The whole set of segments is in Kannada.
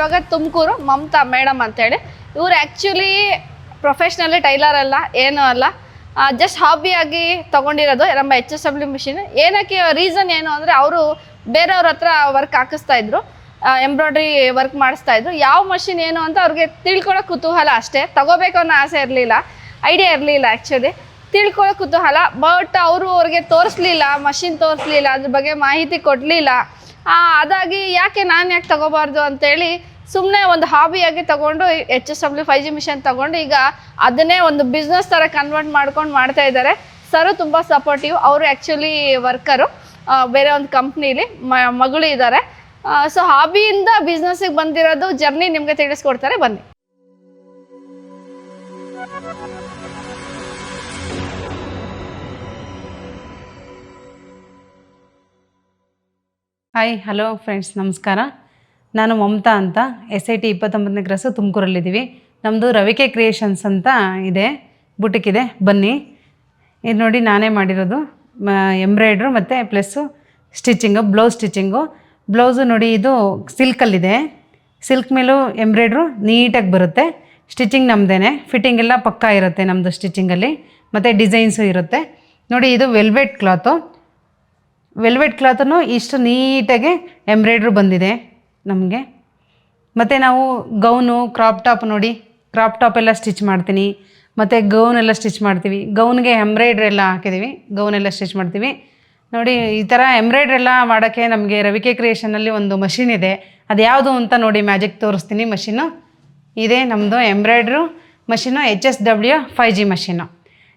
ಇವಾಗ ತುಮಕೂರು ಮಮತಾ ಮೇಡಮ್ ಅಂತೇಳಿ. ಇವರು ಆ್ಯಕ್ಚುಲಿ ಪ್ರೊಫೆಷ್ನಲಿ ಟೈಲರ್ ಅಲ್ಲ, ಏನೂ ಅಲ್ಲ, ಜಸ್ಟ್ ಹಾಬಿಯಾಗಿ ತೊಗೊಂಡಿರೋದು ನಮ್ಮ HSW ಮಿಷಿನ್. ಏನಕ್ಕೆ ರೀಸನ್ ಏನು ಅಂದರೆ ಅವರು ಬೇರೆಯವ್ರ ಹತ್ರ ವರ್ಕ್ ಹಾಕಿಸ್ತಾ ಇದ್ರು, ಎಂಬ್ರಾಯ್ಡ್ರಿ ವರ್ಕ್ ಮಾಡಿಸ್ತಾ ಇದ್ರು. ಯಾವ ಮಷಿನ್ ಏನು ಅಂತ ಅವ್ರಿಗೆ ತಿಳ್ಕೊಳ್ಳೋ ಕುತೂಹಲ ಅಷ್ಟೇ, ತಗೋಬೇಕು ಅನ್ನೋ ಆಸೆ ಇರಲಿಲ್ಲ, ಐಡಿಯಾ ಇರಲಿಲ್ಲ. ಆ್ಯಕ್ಚುಲಿ ತಿಳ್ಕೊಳ್ಳೋ ಕುತೂಹಲ, ಬಟ್ ಅವ್ರಿಗೆ ತೋರಿಸ್ಲಿಲ್ಲ, ಮಷಿನ್ ತೋರಿಸ್ಲಿಲ್ಲ, ಅದ್ರ ಬಗ್ಗೆ ಮಾಹಿತಿ ಕೊಡಲಿಲ್ಲ. ಅದಾಗಿ ಯಾಕೆ ತಗೋಬಾರ್ದು ಅಂತೇಳಿ ಸುಮ್ಮನೆ ಒಂದು ಹಾಬಿಯಾಗಿ ತೊಗೊಂಡು HSW 5G ಮಿಷನ್ ತೊಗೊಂಡು ಈಗ ಅದನ್ನೇ ಒಂದು ಬಿಸ್ನೆಸ್ ಥರ ಕನ್ವರ್ಟ್ ಮಾಡ್ಕೊಂಡು ಮಾಡ್ತಾ ಇದ್ದಾರೆ. ಸರು ತುಂಬ ಸಪೋರ್ಟಿವ್. ಅವರು ಆ್ಯಕ್ಚುಲಿ ವರ್ಕರು, ಬೇರೆ ಒಂದು ಕಂಪ್ನೀಲಿ ಮಗಳು ಇದ್ದಾರೆ. ಸೊ ಹಾಬಿಯಿಂದ ಬಿಸ್ನೆಸ್ಸಿಗೆ ಬಂದಿರೋದು ಜರ್ನಿ ನಿಮಗೆ ತಿಳಿಸ್ಕೊಡ್ತಾರೆ, ಬನ್ನಿ. ಹಾಯ್, ಹಲೋ ಫ್ರೆಂಡ್ಸ್, ನಮಸ್ಕಾರ. ನಾನು ಮಮತಾ ಅಂತ, SIT 29ನೇ ಕ್ರಾಸು ತುಮಕೂರಲ್ಲಿದ್ದೀವಿ. ನಮ್ಮದು ರವಿಕೆ ಕ್ರಿಯೇಷನ್ಸ್ ಅಂತ ಇದೆ, ಬುಟಿಕ್ ಇದೆ, ಬನ್ನಿ. ಇದು ನೋಡಿ, ನಾನೇ ಮಾಡಿರೋದು ಎಂಬ್ರಾಯ್ಡ್ರು ಮತ್ತು plus stitching, blouse stitching. Blouse ನೋಡಿ, ಇದು ಸಿಲ್ಕಲ್ಲಿದೆ. ಸಿಲ್ಕ್ ಮೇಲೂ ಎಂಬ್ರಾಯ್ಡ್ರು ನೀಟಾಗಿ ಬರುತ್ತೆ. ಸ್ಟಿಚಿಂಗ್ ನಮ್ಮದೇ, ಫಿಟ್ಟಿಂಗ್ ಎಲ್ಲ ಪಕ್ಕಾ ಇರುತ್ತೆ ನಮ್ಮದು ಸ್ಟಿಚಿಂಗಲ್ಲಿ, ಮತ್ತು ಡಿಸೈನ್ಸು ಇರುತ್ತೆ. ನೋಡಿ, ಇದು ವೆಲ್ವೆಟ್ ಕ್ಲಾತನ್ನು ಇಷ್ಟು ನೀಟಾಗಿ ಎಂಬ್ರಾಯ್ಡ್ರು ಬಂದಿದೆ ನಮಗೆ. ಮತ್ತು ನಾವು ಗೌನು, ಕ್ರಾಪ್ ಟಾಪ್, ನೋಡಿ ಕ್ರಾಪ್ ಟಾಪ್ ಎಲ್ಲ ಸ್ಟಿಚ್ ಮಾಡ್ತೀನಿ, ಮತ್ತು ಗೌನೆಲ್ಲ ಸ್ಟಿಚ್ ಮಾಡ್ತೀವಿ. ಗೌನ್ಗೆ ಎಂಬ್ರಾಯ್ಡ್ರಿ ಎಲ್ಲ ಹಾಕಿದ್ದೀವಿ, ಗೌನೆಲ್ಲ ಸ್ಟಿಚ್ ಮಾಡ್ತೀವಿ. ನೋಡಿ, ಈ ಥರ ಎಂಬ್ರಾಯ್ಡ್ರಿ ಎಲ್ಲ ಮಾಡೋಕ್ಕೆ ನಮಗೆ ರವಿಕೆ ಕ್ರಿಯೇಷನಲ್ಲಿ ಒಂದು ಮಷಿನ್ ಇದೆ. ಅದು ಯಾವುದು ಅಂತ ನೋಡಿ, ಮ್ಯಾಜಿಕ್ ತೋರಿಸ್ತೀನಿ. ಮಷಿನ್ನು ಇದೇ ನಮ್ಮದು ಎಂಬ್ರಾಯ್ಡ್ರು ಮಷಿನ್ನು, HSW 5G ಮಷಿನ್ನು.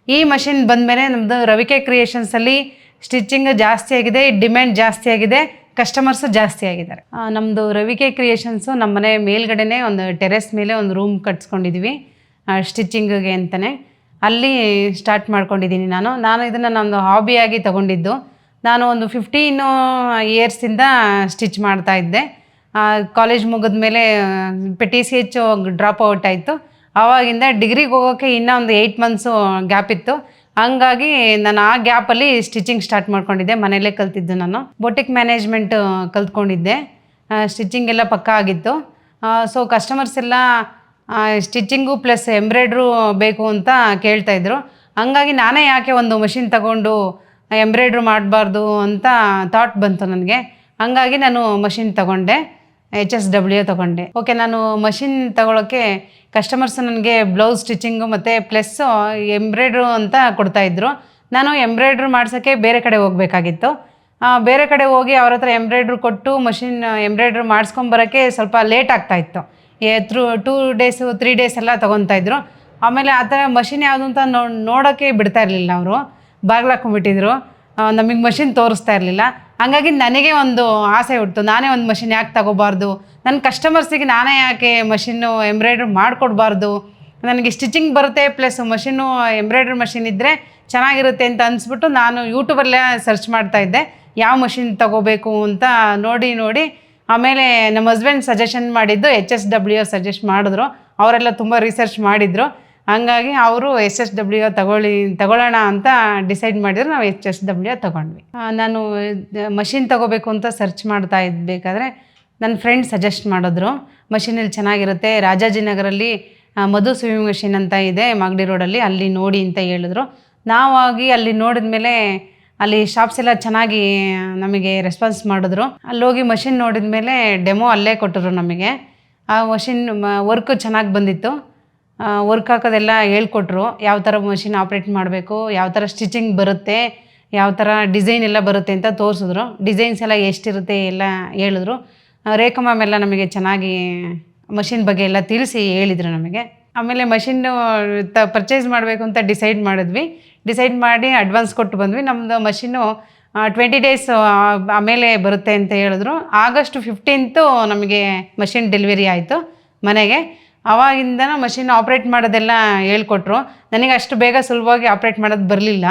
ಈ ಮಷಿನ್ ಬಂದಮೇಲೆ ನಮ್ಮದು ರವಿಕೆ ಕ್ರಿಯೇಷನ್ಸಲ್ಲಿ ಸ್ಟಿಚಿಂಗ್ ಜಾಸ್ತಿ ಆಗಿದೆ, ಡಿಮ್ಯಾಂಡ್ ಜಾಸ್ತಿ ಆಗಿದೆ, ಕಸ್ಟಮರ್ಸು ಜಾಸ್ತಿ ಆಗಿದ್ದಾರೆ. ನಮ್ಮದು ರವಿಕೆ ಕ್ರಿಯೇಷನ್ಸು ನಮ್ಮ ಮನೆ ಮೇಲ್ಗಡೆನೇ ಒಂದು ಟೆರೆಸ್ ಮೇಲೆ ಒಂದು ರೂಮ್ ಕಟ್ಸ್ಕೊಂಡಿದ್ದೀವಿ ಸ್ಟಿಚಿಂಗಿಗೆ ಅಂತಲೇ. ಅಲ್ಲಿ ಸ್ಟಾರ್ಟ್ ಮಾಡ್ಕೊಂಡಿದ್ದೀನಿ ನಾನು ಇದನ್ನು ನಮ್ಮದು ಹಾಬಿಯಾಗಿ ತೊಗೊಂಡಿದ್ದು. ನಾನು ಒಂದು 15 ಇಯರ್ಸಿಂದ ಸ್ಟಿಚ್ ಮಾಡ್ತಾಯಿದ್ದೆ. ಕಾಲೇಜ್ ಮುಗಿದ ಮೇಲೆ TCH ಡ್ರಾಪ್ ಔಟ್ ಆಯಿತು. ಆವಾಗಿಂದ ಡಿಗ್ರಿಗೆ ಹೋಗೋಕ್ಕೆ ಇನ್ನೂ ಒಂದು 8 ಮಂತ್ಸು ಗ್ಯಾಪ್ ಇತ್ತು. ಹಂಗಾಗಿ ನಾನು ಆ ಗ್ಯಾಪಲ್ಲಿ ಸ್ಟಿಚಿಂಗ್ ಸ್ಟಾರ್ಟ್ ಮಾಡ್ಕೊಂಡಿದ್ದೆ. ಮನೆಯಲ್ಲೇ ಕಲ್ತಿದ್ದು ನಾನು. Boutique management ಕಲ್ತ್ಕೊಂಡಿದ್ದೆ. ಸ್ಟಿಚಿಂಗ್ ಎಲ್ಲ ಪಕ್ಕಾ ಆಗಿತ್ತು. ಸೊ ಕಸ್ಟಮರ್ಸ್ ಎಲ್ಲ ಸ್ಟಿಚಿಂಗು ಪ್ಲಸ್ ಎಂಬ್ರಾಯ್ಡ್ರು ಬೇಕು ಅಂತ ಕೇಳ್ತಾಯಿದ್ರು. ಹಂಗಾಗಿ ನಾನೇ ಯಾಕೆ ಒಂದು ಮಷಿನ್ ತಗೊಂಡು ಎಂಬ್ರಾಯ್ಡ್ರು ಮಾಡಬಾರ್ದು ಅಂತ ಥಾಟ್ ಬಂತು ನನಗೆ. ಹಂಗಾಗಿ ನಾನು ಮಷಿನ್ ತಗೊಂಡೆ, HSW ತೊಗೊಂಡೆ. ಓಕೆ, ನಾನು ಮಷಿನ್ ತಗೊಳ್ಳೋಕ್ಕೆ ಕಸ್ಟಮರ್ಸ್ ನನಗೆ ಬ್ಲೌಸ್ ಸ್ಟಿಚಿಂಗು ಮತ್ತು ಪ್ಲಸ್ಸು ಎಂಬ್ರಾಯ್ಡ್ರು ಅಂತ ಕೊಡ್ತಾಯಿದ್ರು. ನಾನು ಎಂಬ್ರಾಯ್ಡ್ರು ಮಾಡ್ಸೋಕ್ಕೆ ಬೇರೆ ಕಡೆ ಹೋಗಬೇಕಾಗಿತ್ತು. ಬೇರೆ ಕಡೆ ಹೋಗಿ ಅವ್ರ ಹತ್ರ ಎಂಬ್ರಾಯ್ಡ್ರು ಕೊಟ್ಟು ಮಷಿನ್ ಎಂಬ್ರಾಯ್ಡ್ರು ಮಾಡಿಸ್ಕೊಂಬರೋಕ್ಕೆ ಸ್ವಲ್ಪ ಲೇಟ್ ಆಗ್ತಾಯಿತ್ತು. 2 ಡೇಸು 3 ಡೇಸ್ ಎಲ್ಲ ತೊಗೊತಾಯಿದ್ರು. ಆಮೇಲೆ ಆ ಥರ ಮಷಿನ್ ಯಾವುದು ಅಂತ ನೋಡೋಕ್ಕೆ ಬಿಡ್ತಾ ಇರಲಿಲ್ಲ ಅವರು, ಬಾಗ್ಲಾಕೊಂಡ್ಬಿಟ್ಟಿದ್ರು, ನಮಗೆ ಮಷಿನ್ ತೋರಿಸ್ತಾ ಇರಲಿಲ್ಲ. ಹಂಗಾಗಿ ನನಗೆ ಒಂದು ಆಸೆ ಹುಟ್ಟಿತು, ನಾನೇ ಒಂದು ಮಷಿನ್ ಯಾಕೆ ತಗೋಬಾರ್ದು, ನನ್ನ ಕಸ್ಟಮರ್ಸಿಗೆ ನಾನೇ ಯಾಕೆ ಮಷಿನ್ನು ಎಂಬ್ರಾಯ್ಡ್ರಿ ಮಾಡಿಕೊಡ್ಬಾರ್ದು, ನನಗೆ ಸ್ಟಿಚಿಂಗ್ ಬರುತ್ತೆ ಪ್ಲಸ್ ಮಷಿನ್ನು ಎಂಬ್ರಾಯ್ಡ್ರಿ ಮಷಿನ್ ಇದ್ದರೆ ಚೆನ್ನಾಗಿರುತ್ತೆ ಅಂತ ಅನಿಸ್ಬಿಟ್ಟು ನಾನು ಯೂಟ್ಯೂಬಲ್ಲೇ ಸರ್ಚ್ ಮಾಡ್ತಾಯಿದ್ದೆ ಯಾವ ಮಷಿನ್ ತಗೋಬೇಕು ಅಂತ. ನೋಡಿ ಆಮೇಲೆ ನಮ್ಮ ಹಸ್ಬೆಂಡ್ ಸಜೆಷನ್ ಮಾಡಿದ್ದು HSW ಸಜೆಸ್ಟ್ ಮಾಡಿದ್ರು. ಅವರೆಲ್ಲ ತುಂಬ ರಿಸರ್ಚ್ ಮಾಡಿದರು. ಹಂಗಾಗಿ ಅವರು HSW ತಗೊಳ್ಳೋಣ ಅಂತ ಡಿಸೈಡ್ ಮಾಡಿದ್ರು. ನಾವು HSW ತೊಗೊಂಡ್ವಿ. ನಾನು ಮಷಿನ್ ತೊಗೋಬೇಕು ಅಂತ ಸರ್ಚ್ ಮಾಡ್ತಾ ಇದ್ಬೇಕಾದ್ರೆ ನನ್ನ ಫ್ರೆಂಡ್ ಸಜೆಸ್ಟ್ ಮಾಡಿದ್ರು, ಮಷಿನಲ್ಲಿ ಚೆನ್ನಾಗಿರುತ್ತೆ, ರಾಜಾಜಿನಗರಲ್ಲಿ ಮಧು ಸ್ವಿಮ್ಮಿಂಗ್ ಮಷಿನ್ ಅಂತ ಇದೆ ಮಾಗಡಿ ರೋಡಲ್ಲಿ, ಅಲ್ಲಿ ನೋಡಿ ಅಂತ ಹೇಳಿದ್ರು. ನಾವಾಗಿ ಅಲ್ಲಿ ನೋಡಿದ ಮೇಲೆ ಅಲ್ಲಿ ಶಾಪ್ಸ್ ಎಲ್ಲ ಚೆನ್ನಾಗಿ ನಮಗೆ ರೆಸ್ಪಾನ್ಸ್ ಮಾಡಿದ್ರು. ಅಲ್ಲೋಗಿ ಮಷಿನ್ ನೋಡಿದ ಮೇಲೆ ಡೆಮೋ ಅಲ್ಲೇ ಕೊಟ್ಟರು ನಮಗೆ. ಆ ಮಷಿನ್ ವರ್ಕು ಚೆನ್ನಾಗಿ ಬಂದಿತ್ತು. ವರ್ಕ್ ಹಾಕೋದೆಲ್ಲ ಹೇಳ್ಕೊಟ್ರು, ಯಾವ ಥರ ಮಷಿನ್ ಆಪ್ರೇಟ್ ಮಾಡಬೇಕು, ಯಾವ ಥರ ಸ್ಟಿಚಿಂಗ್ ಬರುತ್ತೆ, ಯಾವ ಥರ ಡಿಸೈನ್ ಎಲ್ಲ ಬರುತ್ತೆ ಅಂತ ತೋರಿಸಿದ್ರು. ಡಿಸೈನ್ಸ್ ಎಲ್ಲ ಎಷ್ಟಿರುತ್ತೆ ಎಲ್ಲ ಹೇಳಿದ್ರು. ರೇಖಾ ಮ್ಯಾಮ್ ಎಲ್ಲ ನಮಗೆ ಚೆನ್ನಾಗಿ ಮಷಿನ್ ಬಗ್ಗೆ ಎಲ್ಲ ತಿಳಿಸಿ ಹೇಳಿದರು ನಮಗೆ. ಆಮೇಲೆ ಮಷಿನ್ನು ಪರ್ಚೇಸ್ ಮಾಡಬೇಕು ಅಂತ ಡಿಸೈಡ್ ಮಾಡಿ ಅಡ್ವಾನ್ಸ್ ಕೊಟ್ಟು ಬಂದ್ವಿ. ನಮ್ಮದು ಮಷಿನ್ನು 20 ಡೇಸ್ ಆಮೇಲೆ ಬರುತ್ತೆ ಅಂತ ಹೇಳಿದ್ರು. ಆಗಸ್ಟ್ 15 ನಮಗೆ ಮಷಿನ್ ಡೆಲಿವರಿ ಆಯಿತು ಮನೆಗೆ. ಆವಾಗಿಂದ ಮಷಿನ್ ಆಪ್ರೇಟ್ ಮಾಡೋದೆಲ್ಲ ಹೇಳ್ಕೊಟ್ರು. ನನಗೆ ಅಷ್ಟು ಬೇಗ ಸುಲಭವಾಗಿ ಆಪ್ರೇಟ್ ಮಾಡೋದು ಬರಲಿಲ್ಲ.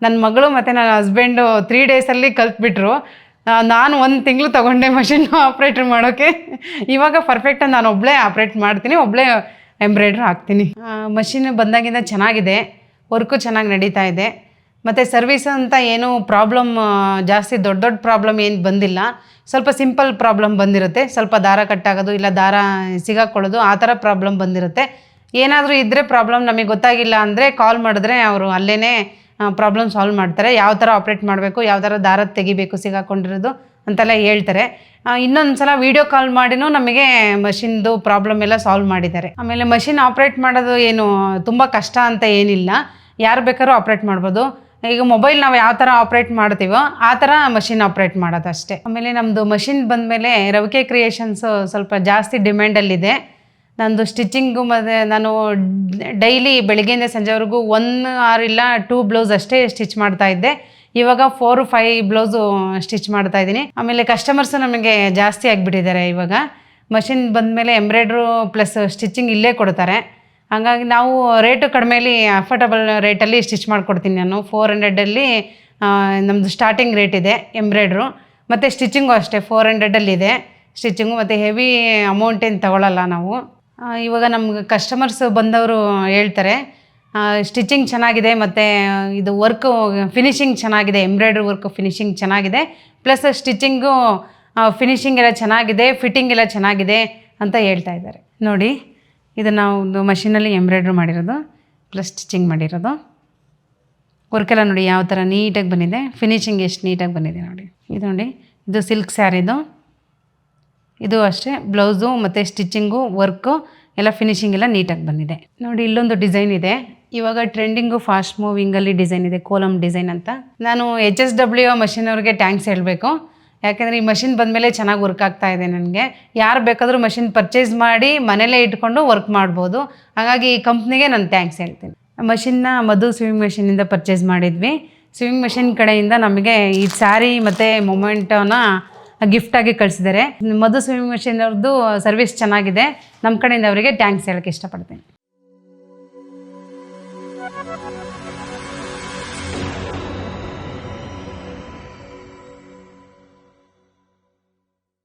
ನನ್ನ ಮಗಳು ಮತ್ತು ನನ್ನ ಹಸ್ಬೆಂಡು 3 ಡೇಸಲ್ಲಿ ಕಲ್ತ್ಬಿಟ್ರು. ನಾನು 1 ತಿಂಗಳು ತೊಗೊಂಡೆ ಮಷಿನ್ ಆಪ್ರೇಟ್ರ್ ಮಾಡೋಕ್ಕೆ. ಇವಾಗ ಪರ್ಫೆಕ್ಟಾಗಿ ನಾನು ಒಬ್ಬಳೇ ಆಪ್ರೇಟ್ ಮಾಡ್ತೀನಿ, ಒಬ್ಬಳೇ ಎಂಬ್ರಾಯ್ಡ್ರ್ ಹಾಕ್ತೀನಿ. ಮಷಿನ್ ಬಂದಾಗಿಂದ ಚೆನ್ನಾಗಿದೆ, ವರ್ಕು ಚೆನ್ನಾಗಿ ನಡೀತಾ ಇದೆ. ಮತ್ತು ಸರ್ವಿಸ್ ಅಂತ ಏನೂ ಪ್ರಾಬ್ಲಮ್ ಜಾಸ್ತಿ ದೊಡ್ಡ ದೊಡ್ಡ ಪ್ರಾಬ್ಲಮ್ ಏನು ಬಂದಿಲ್ಲ. ಸ್ವಲ್ಪ ಸಿಂಪಲ್ ಪ್ರಾಬ್ಲಮ್ ಬಂದಿರುತ್ತೆ, ಸ್ವಲ್ಪ ದಾರ ಕಟ್ಟಾಗೋದು ಇಲ್ಲ ದಾರ ಸಿಗಾಕೊಳ್ಳೋದು ಆ ಥರ ಪ್ರಾಬ್ಲಮ್ ಬಂದಿರುತ್ತೆ. ಏನಾದರೂ ಇದ್ದರೆ ಪ್ರಾಬ್ಲಮ್ ನಮಗೆ ಗೊತ್ತಾಗಿಲ್ಲ ಅಂದರೆ ಕಾಲ್ ಮಾಡಿದ್ರೆ ಅವರು ಅಲ್ಲೇ ಪ್ರಾಬ್ಲಮ್ ಸಾಲ್ವ್ ಮಾಡ್ತಾರೆ. ಯಾವ ಥರ ಆಪ್ರೇಟ್ ಮಾಡಬೇಕು, ಯಾವ ಥರ ದಾರ ತೆಗಿಬೇಕು ಸಿಗಾಕೊಂಡಿರೋದು ಅಂತೆಲ್ಲ ಹೇಳ್ತಾರೆ. ಇನ್ನೊಂದು ಸಲ ವೀಡಿಯೋ ಕಾಲ್ ಮಾಡಿನೂ ನಮಗೆ ಮಷಿನ್ದು ಪ್ರಾಬ್ಲಮ್ ಎಲ್ಲ ಸಾಲ್ವ್ ಮಾಡಿದ್ದಾರೆ. ಆಮೇಲೆ ಮಷಿನ್ ಆಪ್ರೇಟ್ ಮಾಡೋದು ಏನು ತುಂಬ ಕಷ್ಟ ಅಂತ ಏನಿಲ್ಲ, ಯಾರು ಬೇಕಾದ್ರೂ ಆಪ್ರೇಟ್ ಮಾಡ್ಬೋದು. ಈಗ ಮೊಬೈಲ್ ನಾವು ಯಾವ ಥರ ಆಪ್ರೇಟ್ ಮಾಡ್ತೀವೋ ಆ ಥರ ಮಷಿನ್ ಆಪ್ರೇಟ್ ಮಾಡೋದು ಅಷ್ಟೇ. ಆಮೇಲೆ ನಮ್ಮದು ಮಷಿನ್ ಬಂದಮೇಲೆ ರವಿಕೆ ಕ್ರಿಯೇಷನ್ಸು ಸ್ವಲ್ಪ ಜಾಸ್ತಿ ಡಿಮ್ಯಾಂಡಲ್ಲಿದೆ. ನಂದು ಸ್ಟಿಚಿಂಗು ಮತ್ತು ನಾನು ಡೈಲಿ ಬೆಳಗ್ಗೆಯಿಂದ ಸಂಜೆವರೆಗೂ 1 or 2 ಬ್ಲೌಸ್ ಅಷ್ಟೇ ಸ್ಟಿಚ್ ಮಾಡ್ತಾಯಿದ್ದೆ. ಇವಾಗ 4-5 ಬ್ಲೌಸು ಸ್ಟಿಚ್ ಮಾಡ್ತಾಯಿದ್ದೀನಿ. ಆಮೇಲೆ ಕಸ್ಟಮರ್ಸು ನಮಗೆ ಜಾಸ್ತಿ ಆಗಿಬಿಟ್ಟಿದ್ದಾರೆ. ಇವಾಗ ಮಷಿನ್ ಬಂದಮೇಲೆ ಎಂಬ್ರಾಯ್ಡ್ರು ಪ್ಲಸ್ ಸ್ಟಿಚಿಂಗ್ ಇಲ್ಲೇ ಕೊಡ್ತಾರೆ. ಹಾಗಾಗಿ ನಾವು ರೇಟು ಕಡಿಮೆಲಿ ಅಫೋರ್ಡಬಲ್ ರೇಟಲ್ಲಿ ಸ್ಟಿಚ್ ಮಾಡಿಕೊಡ್ತೀನಿ ನಾನು. 400ಅಲ್ಲಿ ನಮ್ಮದು ಸ್ಟಾರ್ಟಿಂಗ್ ರೇಟ್ ಇದೆ ಎಂಬ್ರಾಯ್ಡ್ರು. ಮತ್ತು ಸ್ಟಿಚಿಂಗು ಅಷ್ಟೇ 400ಅಲ್ಲಿದೆ ಸ್ಟಿಚಿಂಗು. ಮತ್ತು ಹೆವಿ ಅಮೌಂಟ್ ಏನು ತಗೊಳ್ಳಲ್ಲ ನಾವು. ಇವಾಗ ನಮ್ಗೆ ಕಸ್ಟಮರ್ಸ್ ಬಂದವರು ಹೇಳ್ತಾರೆ ಸ್ಟಿಚಿಂಗ್ ಚೆನ್ನಾಗಿದೆ ಮತ್ತು ಇದು ವರ್ಕು ಫಿನಿಶಿಂಗ್ ಚೆನ್ನಾಗಿದೆ, ಎಂಬ್ರಾಯ್ಡ್ರಿ ವರ್ಕು ಫಿನಿಶಿಂಗ್ ಚೆನ್ನಾಗಿದೆ, ಪ್ಲಸ್ ಸ್ಟಿಚಿಂಗು ಫಿನಿಶಿಂಗ್ ಎಲ್ಲ ಚೆನ್ನಾಗಿದೆ, ಫಿಟ್ಟಿಂಗ್ ಎಲ್ಲ ಚೆನ್ನಾಗಿದೆ ಅಂತ ಹೇಳ್ತಾ ಇದ್ದಾರೆ. ನೋಡಿ, ಇದು ನಾವು ಒಂದು ಮಷಿನಲ್ಲಿ ಎಂಬ್ರಾಯ್ಡ್ರಿ ಮಾಡಿರೋದು ಪ್ಲಸ್ ಸ್ಟಿಚಿಂಗ್ ಮಾಡಿರೋದು. ವರ್ಕೆಲ್ಲ ನೋಡಿ ಯಾವ ಥರ ನೀಟಾಗಿ ಬಂದಿದೆ, ಫಿನಿಶಿಂಗ್ ಎಷ್ಟು ನೀಟಾಗಿ ಬಂದಿದೆ ನೋಡಿ. ಇದು ನೋಡಿ, ಇದು ಸಿಲ್ಕ್ ಸ್ಯಾರಿದು. ಇದು ಅಷ್ಟೇ ಬ್ಲೌಸು ಮತ್ತು ಸ್ಟಿಚಿಂಗು ವರ್ಕು ಎಲ್ಲ ಫಿನಿಶಿಂಗ್ ಎಲ್ಲ ನೀಟಾಗಿ ಬಂದಿದೆ ನೋಡಿ. ಇಲ್ಲೊಂದು ಡಿಸೈನ್ ಇದೆ, ಇವಾಗ ಟ್ರೆಂಡಿಂಗು ಫಾಸ್ಟ್ ಮೂವಿಂಗಲ್ಲಿ ಡಿಸೈನ್ ಇದೆ, ಕೋಲಮ್ ಡಿಸೈನ್ ಅಂತ. ನಾನು HSW ಮಷಿನವ್ರಿಗೆ ಥ್ಯಾಂಕ್ಸ್ ಹೇಳಬೇಕು. ಯಾಕೆಂದರೆ ಈ ಮಷಿನ್ ಬಂದಮೇಲೆ ಚೆನ್ನಾಗಿ ವರ್ಕ್ ಆಗ್ತಾ ಇದೆ ನನಗೆ. ಯಾರು ಬೇಕಾದರೂ ಮಷಿನ್ ಪರ್ಚೇಸ್ ಮಾಡಿ ಮನೇಲೇ ಇಟ್ಕೊಂಡು ವರ್ಕ್ ಮಾಡ್ಬೋದು. ಹಾಗಾಗಿ ಈ ಕಂಪ್ನಿಗೆ ನಾನು ಥ್ಯಾಂಕ್ಸ್ ಹೇಳ್ತೀನಿ. ಮಷಿನ್ನ ಮಧು ಸ್ವಿಂಗ್ ಮೆಷಿನಿಂದ ಪರ್ಚೇಸ್ ಮಾಡಿದ್ವಿ. ಸ್ವಿಂಗ್ ಮೆಷಿನ್ ಕಡೆಯಿಂದ ನಮಗೆ ಈ ಸ್ಯಾರಿ ಮತ್ತು ಮೊಮೆಂಟೋನ ಗಿಫ್ಟಾಗಿ ಕಳಿಸಿದ್ದಾರೆ. ಮಧು ಸ್ವಿಂಗ್ ಮೆಷಿನ್ ಅವ್ರದ್ದು ಸರ್ವಿಸ್ ಚೆನ್ನಾಗಿದೆ. ನಮ್ಮ ಕಡೆಯಿಂದ ಅವರಿಗೆ ಥ್ಯಾಂಕ್ಸ್ ಹೇಳೋಕ್ಕೆ ಇಷ್ಟಪಡ್ತೀನಿ.